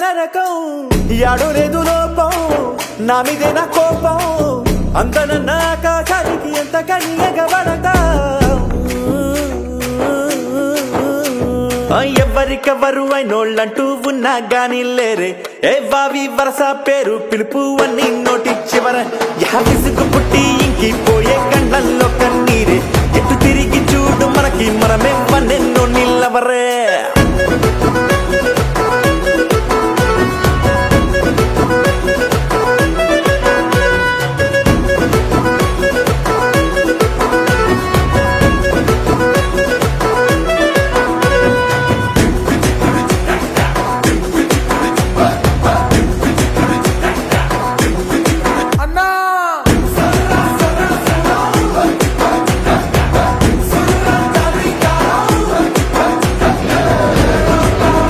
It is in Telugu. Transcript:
నరకం యాడో లేదు లోపం నా మీదే నా కోపం అందనన్న ఆకాశానికి ఎంత కని ఎగబడతా ఎవరికెవరు అయినోళ్ళంటూ ఉన్నా గాని లేరే ఏ వావి వరస పేరు పిలుపు అన్ని నోటి చివర విసుగు పుట్టి ఇంకిపోయే కళ్ళల్లో కన్నీరే ఎటు తిరిగి చూడు మనకి మనమే వన్నెన్నో నిల్లవరే